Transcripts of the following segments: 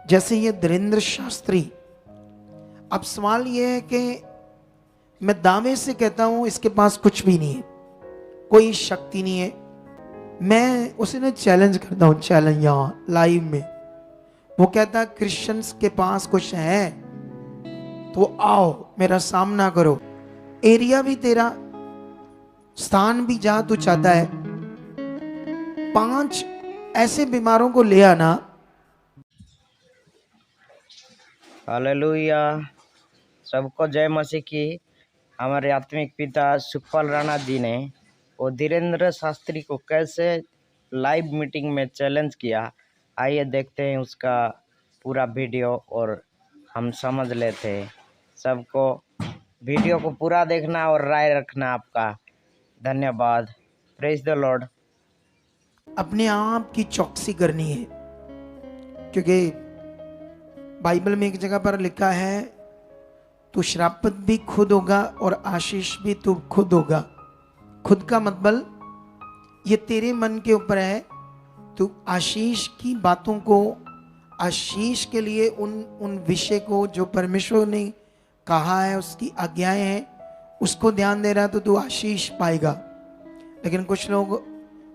जैसे ये धीरेन्द्र शास्त्री। अब सवाल ये है कि मैं दावे से कहता हूं इसके पास कुछ भी नहीं है, कोई शक्ति नहीं है। मैं उसे ना चैलेंज करता हूं, चैलेंज यहां लाइव में। वो कहता क्रिश्चियंस के पास कुछ है तो आओ मेरा सामना करो, एरिया भी तेरा, स्थान भी जहां तू चाहता है, 5 ऐसे बीमारों को ले आना। हालेलुया, सबको जय मसीह की। हमारे आत्मिक पिता सुखपाल राणा जी ने वो धीरेन्द्र शास्त्री को कैसे लाइव मीटिंग में चैलेंज किया, आइए देखते हैं उसका पूरा वीडियो और हम समझ लेते हैं। सबको वीडियो को पूरा देखना और राय रखना आपका। धन्यवाद। Praise the Lord. अपने आप की चौकसी करनी है, क्योंकि बाइबल में एक जगह पर लिखा है तू श्रापित भी खुद होगा और आशीष भी तू खुद होगा। खुद का मतलब ये तेरे मन के ऊपर है। तू आशीष की बातों को, आशीष के लिए उन विषय को जो परमेश्वर ने कहा है, उसकी आज्ञाएं हैं, उसको ध्यान दे रहा तो तू आशीष पाएगा। लेकिन कुछ लोग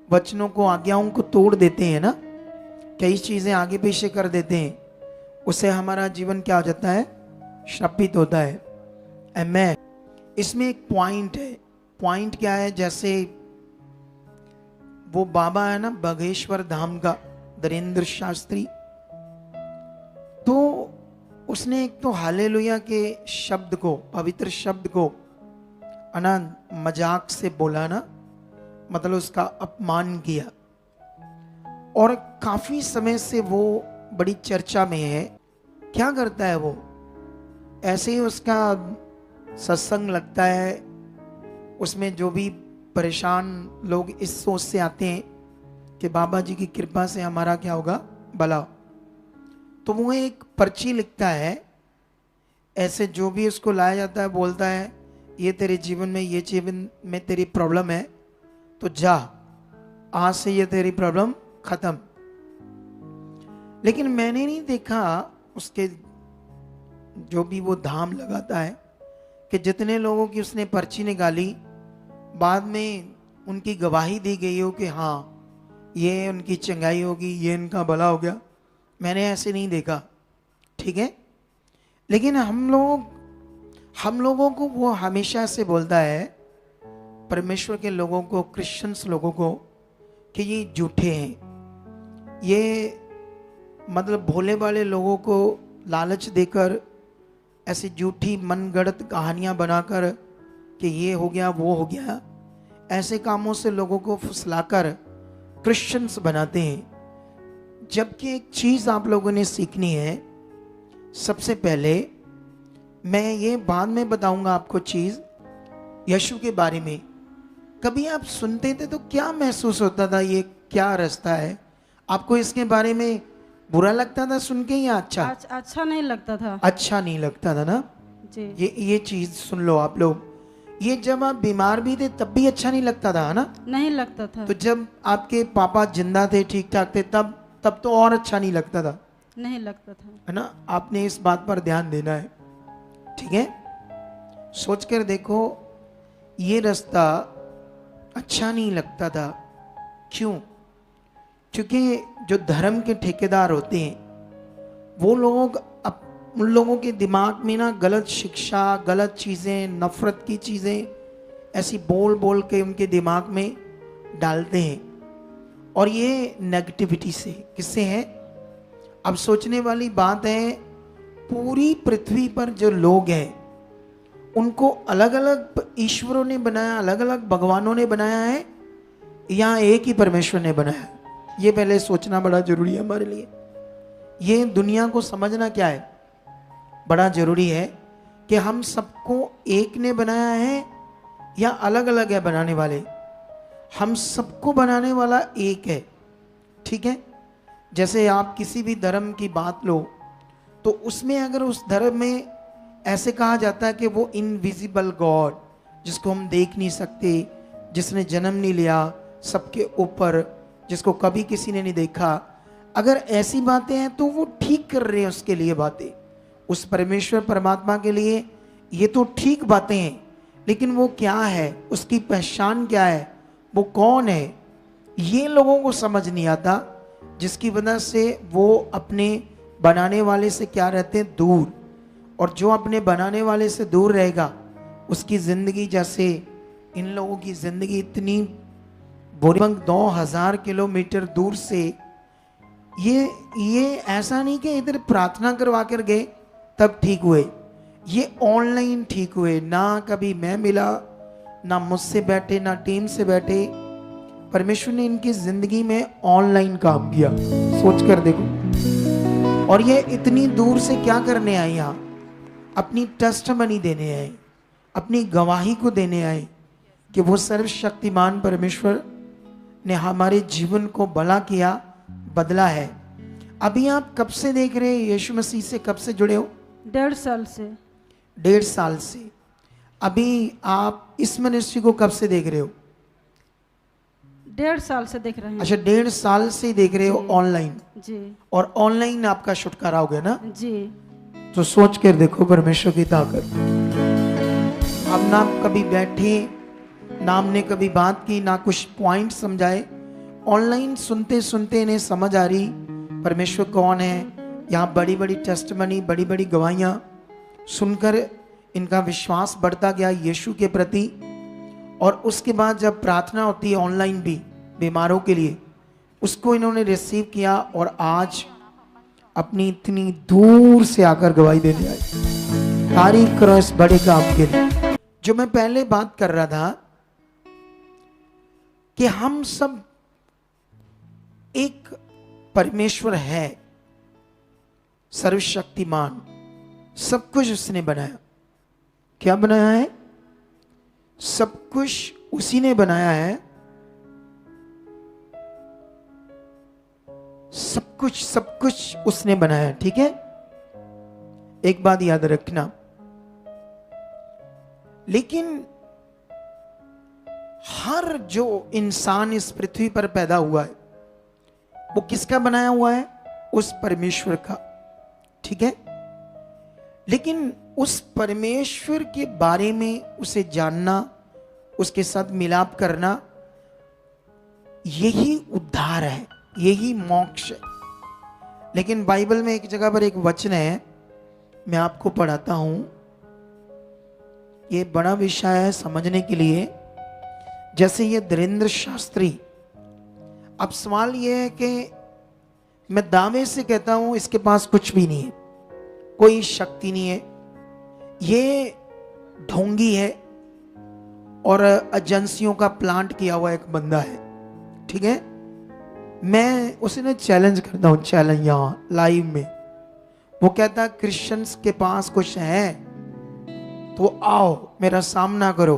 वचनों को, आज्ञाओं को तोड़ देते हैं ना, कई चीजें आगे पीछे कर देते हैं, उससे हमारा जीवन क्या हो जाता है, श्रापित होता है। आमेन। इसमें एक पॉइंट है। पॉइंट क्या है? जैसे वो बाबा है ना बागेश्वर धाम का, धीरेन्द्र शास्त्री, तो उसने एक तो हालेलुया के शब्द को, पवित्र शब्द को अनंत मजाक से बोला ना, मतलब उसका अपमान किया, और काफी समय से वो बड़ी चर्चा में है। क्या करता है वो? ऐसे ही उसका सत्संग लगता है, उसमें जो भी परेशान लोग इस सोच से आते हैं कि बाबा जी की कृपा से हमारा क्या होगा, भला, तो वो एक पर्ची लिखता है। ऐसे जो भी उसको लाया जाता है बोलता है ये तेरे जीवन में, ये जीवन में तेरी प्रॉब्लम है, तो जा, आज से ये तेरी प्रॉब्लम खत्म। लेकिन मैंने नहीं देखा उसके जो भी वो धाम लगाता है कि जितने लोगों की उसने पर्ची निकाली, बाद में उनकी गवाही दी गई हो कि हाँ ये उनकी चंगाई होगी, ये इनका भला हो गया। मैंने ऐसे नहीं देखा, ठीक है। लेकिन हम लोगों को वो हमेशा से बोलता है, परमेश्वर के लोगों को, क्रिश्चियंस लोगों को, कि ये झूठे हैं। ये मतलब भोले वाले लोगों को लालच देकर ऐसी झूठी मनगढ़ंत कहानियां बनाकर कि ये हो गया वो हो गया, ऐसे कामों से लोगों को फुसलाकर क्रिश्चियंस बनाते हैं। जबकि एक चीज आप लोगों ने सीखनी है। सबसे पहले मैं ये बाद में बताऊंगा आपको चीज यीशु के बारे में। कभी आप सुनते थे तो क्या महसूस होता था, ये क्या रास्ता है? आपको इसके बारे में बुरा लगता था सुन के या अच्छा? अच्छा नहीं लगता था। अच्छा नहीं लगता था ना जी। ये चीज सुन लो आप लोग। ये जब आप बीमार भी थे तब भी अच्छा नहीं लगता था, है ना? नहीं लगता था। तो जब आपके पापा जिंदा थे, ठीक ठाक थे, तब तो और अच्छा नहीं लगता था, नहीं लगता था, है ना? आपने इस बात पर ध्यान देना है, ठीक है। सोच कर देखो, ये रास्ता अच्छा नहीं लगता था। क्यों? क्योंकि जो धर्म के ठेकेदार होते हैं वो लोग उन लोगों के दिमाग में ना गलत शिक्षा, गलत चीज़ें, नफरत की चीज़ें ऐसी बोल बोल के उनके दिमाग में डालते हैं। और ये नेगेटिविटी से, किससे है? अब सोचने वाली बात है, पूरी पृथ्वी पर जो लोग हैं उनको अलग अलग ईश्वरों ने बनाया, अलग अलग भगवानों ने बनाया है, या एक ही परमेश्वर ने बनाया? ये पहले सोचना बड़ा जरूरी है हमारे लिए। ये दुनिया को समझना क्या है, बड़ा जरूरी है कि हम सबको एक ने बनाया है या अलग अलग है बनाने वाले? हम सबको बनाने वाला एक है, ठीक है। जैसे आप किसी भी धर्म की बात लो तो उसमें अगर उस धर्म में ऐसे कहा जाता है कि वो इनविजिबल गॉड, जिसको हम देख नहीं सकते, जिसने जन्म नहीं लिया सबके ऊपर, जिसको कभी किसी ने नहीं देखा, अगर ऐसी बातें हैं तो वो ठीक कर रहे हैं उसके लिए बातें, उस परमेश्वर परमात्मा के लिए ये तो ठीक बातें हैं, लेकिन वो क्या है, उसकी पहचान क्या है, वो कौन है, ये लोगों को समझ नहीं आता, जिसकी वजह से वो अपने बनाने वाले से क्या रहते हैं, दूर। और जो अपने बनाने वाले से दूर रहेगा उसकी ज़िंदगी, जैसे इन लोगों की ज़िंदगी इतनी बुरी, 2000 किलोमीटर दूर से, ये ऐसा नहीं कि इधर प्रार्थना करवा कर गए तब ठीक हुए, ये ऑनलाइन ठीक हुए। ना कभी मैं मिला, ना मुझसे बैठे, ना टीम से बैठे, परमेश्वर ने इनकी जिंदगी में ऑनलाइन काम किया, सोच कर देखो। और ये इतनी दूर से क्या करने आए यहाँ, अपनी टेस्टमनी देने आए, अपनी गवाही को देने आए कि वो सर्वशक्तिमान परमेश्वर ने हमारे जीवन को भला किया, बदला है। अभी आप कब से देख रहे हैं यीशु मसीह से, कब से जुड़े हो? 1.5 साल से। 1.5 साल से। अभी आप इस मिनिस्ट्री को कब से देख रहे हो? 1.5 साल से देख रहे हैं। अच्छा, 1.5 साल से देख रहे हो ऑनलाइन। जी और ऑनलाइन आपका छुटकारा हो गया ना? जी। तो सोच कर देखो परमेश्वर की ताकत। अब ना कभी बैठे, ना हमने कभी बात की, ना कुछ पॉइंट समझाए, ऑनलाइन सुनते सुनते इन्हें समझ आ रही परमेश्वर कौन है। यहाँ बड़ी बड़ी टेस्टमनी, बड़ी बड़ी गवाहियाँ सुनकर इनका विश्वास बढ़ता गया यीशु के प्रति। और उसके बाद जब प्रार्थना होती है ऑनलाइन भी बीमारों के लिए, उसको इन्होंने रिसीव किया और आज अपनी इतनी दूर से आकर गवाही देने आए। तारीफ करो इस बड़े काम के लिए। जो मैं पहले बात कर रहा था कि हम सब एक परमेश्वर है सर्वशक्तिमान, सब कुछ उसने बनाया। क्या बनाया है? सब कुछ उसी ने बनाया है। सब कुछ उसने बनाया, ठीक है। एक बात याद रखना, लेकिन हर जो इंसान इस पृथ्वी पर पैदा हुआ है वो किसका बनाया हुआ है? उस परमेश्वर का, ठीक है। लेकिन उस परमेश्वर के बारे में उसे जानना, उसके साथ मिलाप करना, यही उद्धार है, यही मोक्ष है। लेकिन बाइबल में एक जगह पर एक वचन है, मैं आपको पढ़ाता हूं। ये बड़ा विषय है समझने के लिए। जैसे ये धीरेन्द्र शास्त्री, अब सवाल ये है कि मैं दावे से कहता हूं इसके पास कुछ भी नहीं है, कोई शक्ति नहीं है, ये ढोंगी है और एजेंसियों का प्लांट किया हुआ एक बंदा है, ठीक है। मैं उसे ना चैलेंज करता हूं, चैलेंज यहां लाइव में। वो कहता है क्रिश्चियंस के पास कुछ है तो आओ मेरा सामना करो,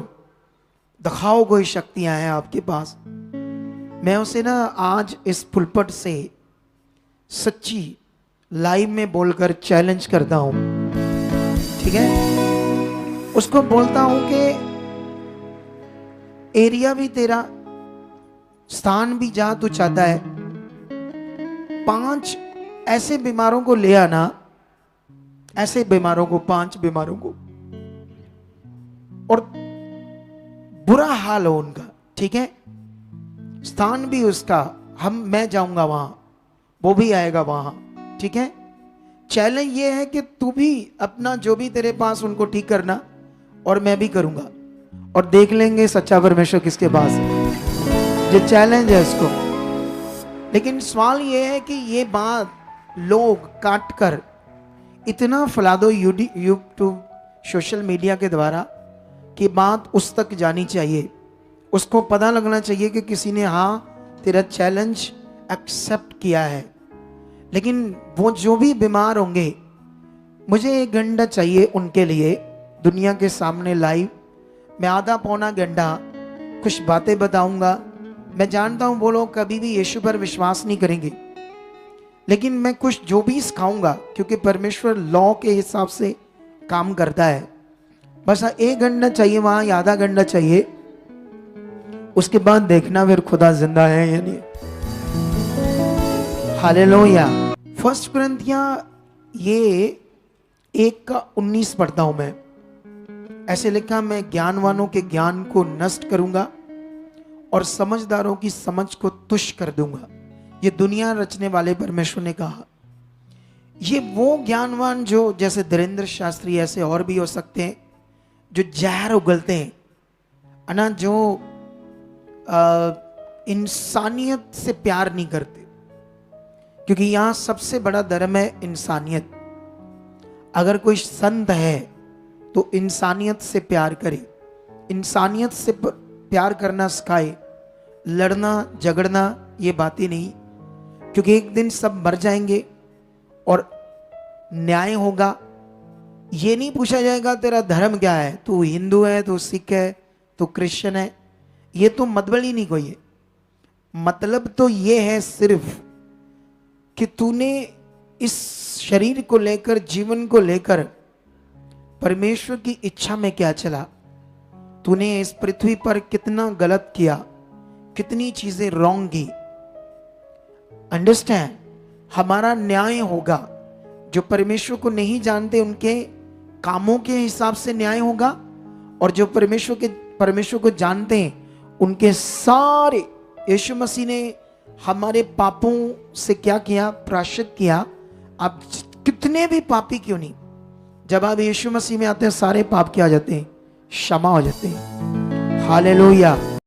दिखाओ कोई शक्तियां हैं आपके पास। मैं उसे ना आज इस पुलपट से सच्ची लाइव में बोलकर चैलेंज करता हूं, ठीक है। उसको बोलता हूं कि एरिया भी तेरा, स्थान भी जहां तू चाहता है, 5 ऐसे बीमारों को ले आना, ऐसे बीमारों को, 5 बीमारों को, और बुरा हाल हो उनका, ठीक है। स्थान भी उसका, मैं जाऊंगा वहां, वो भी आएगा वहां, ठीक है। चैलेंज ये है कि तू भी अपना जो भी तेरे पास उनको ठीक करना और मैं भी करूंगा, और देख लेंगे सच्चा परमेश्वर किसके पास है। ये चैलेंज है इसको। लेकिन सवाल ये है कि ये बात लोग काट कर इतना फैला दो यूट्यूब, सोशल मीडिया के द्वारा, कि बात उस तक जानी चाहिए, उसको पता लगना चाहिए कि किसी ने हाँ तेरा चैलेंज एक्सेप्ट किया है। लेकिन वो जो भी बीमार होंगे, मुझे 1 घंटा चाहिए उनके लिए दुनिया के सामने लाइव। मैं आधा पौना घंटा कुछ बातें बताऊंगा। मैं जानता हूं वो लोग कभी भी यीशु पर विश्वास नहीं करेंगे, लेकिन मैं कुछ जो भी सिखाऊंगा, क्योंकि परमेश्वर लॉ के हिसाब से काम करता है। बस 1 घंटा चाहिए वहां, या आधा घंटा चाहिए, उसके बाद देखना फिर खुदा जिंदा है या नहीं। हालेलुया। 1 कुरिन्थियां ये 1:19 पढ़ता हूं मैं। ऐसे लिखा, मैं ज्ञानवानों के ज्ञान को नष्ट करूंगा और समझदारों की समझ को तुच्छ कर दूंगा। ये दुनिया रचने वाले परमेश्वर ने कहा। ये वो ज्ञानवान जो जैसे धीरेन्द्र शास्त्री, ऐसे और भी हो सकते हैं, जो जहर उगलते हैं है ना, जो इंसानियत से प्यार नहीं करते, क्योंकि यहां सबसे बड़ा धर्म है इंसानियत। अगर कोई संत है तो इंसानियत से प्यार करे, इंसानियत से प्यार करना सिखाए। लड़ना झगड़ना ये बातें नहीं, क्योंकि एक दिन सब मर जाएंगे और न्याय होगा। ये नहीं पूछा जाएगा तेरा धर्म क्या है, तू हिंदू है, तू सिख है, तू क्रिश्चियन है। ये तो मतलब ही नहीं कोई है। मतलब तो ये है सिर्फ कि तूने इस शरीर को लेकर, जीवन को लेकर परमेश्वर की इच्छा में क्या चला, तूने इस पृथ्वी पर कितना गलत किया, कितनी चीजें रॉन्ग की। अंडरस्टैंड? हमारा न्याय होगा। जो परमेश्वर को नहीं जानते उनके कामों के हिसाब से न्याय होगा, और जो परमेश्वर को जानते हैं उनके सारे, यीशु मसीह ने हमारे पापों से क्या किया? प्रायश्चित किया। आप कितने भी पापी क्यों नहीं, जब आप यीशु मसीह में आते हैं सारे पाप क्या हो जाते हैं? क्षमा हो जाते हैं। हालेलुया।